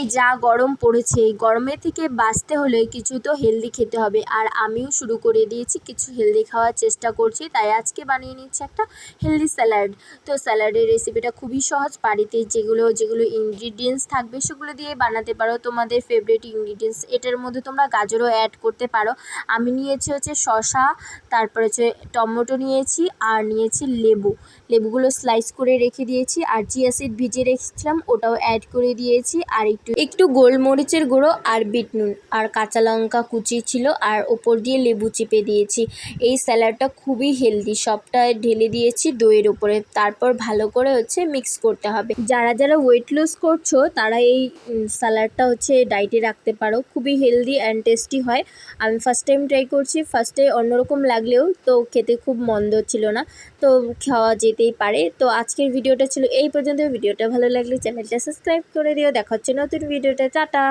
এই যা গরম পড়েছে, এই গরমের থেকে বাঁচতে হলে কিছু তো হেলদি খেতে হবে। আর আমিও শুরু করে দিয়েছি, কিছু হেলদি খাওয়ার চেষ্টা করছি। তাই আজকে বানিয়ে নিচ্ছি একটা হেলদি স্যালাড। তো স্যালাডের রেসিপিটা খুবই সহজ, বাড়িতে যেগুলো ইনগ্রিডিয়েন্টস থাকবে সেগুলো দিয়ে বানাতে পারো, তোমাদের ফেভারিট ইনগ্রিডিয়েন্টস। এটার মধ্যে তোমরা গাজরও অ্যাড করতে পারো। আমি নিয়েছি হচ্ছে শসা, তারপরে হচ্ছে টমেটো নিয়েছি, আর নিয়েছি লেবুগুলো স্লাইস করে রেখে দিয়েছি, আর চিয়া সিড ভিজিয়ে রেখেছিলাম ওটাও অ্যাড করে দিয়েছি, আর একটু গোলমরিচের গুঁড়ো আর বিট নুন আর কাঁচা লঙ্কা কুচি ছিল, আর ওপর দিয়ে লেবু চিপে দিয়েছি। এই স্যালাডটা খুবই হেলদি, সবটা ঢেলে দিয়েছি দইয়ের উপরে। তারপর ভালো করে হচ্ছে মিক্স করতে হবে। যারা ওয়েট লস করছো তারা এই স্যালাডটা হচ্ছে ডায়েটে রাখতে পারো, খুবই হেলদি অ্যান্ড টেস্টি হয়। আমি ফার্স্ট টাইম ট্রাই করছি, ফার্স্টে অন্যরকম লাগলেও তো খেতে খুব মন্দ ছিল না, তো খাওয়া যেতেই পারে। তো আজকের ভিডিওটা ছিল এই পর্যন্ত। ভিডিওটা ভালো লাগলে চ্যানেলটা সাবস্ক্রাইব করে দিও। দেখা হচ্ছে নতুন ভিডিওটা। টাটা।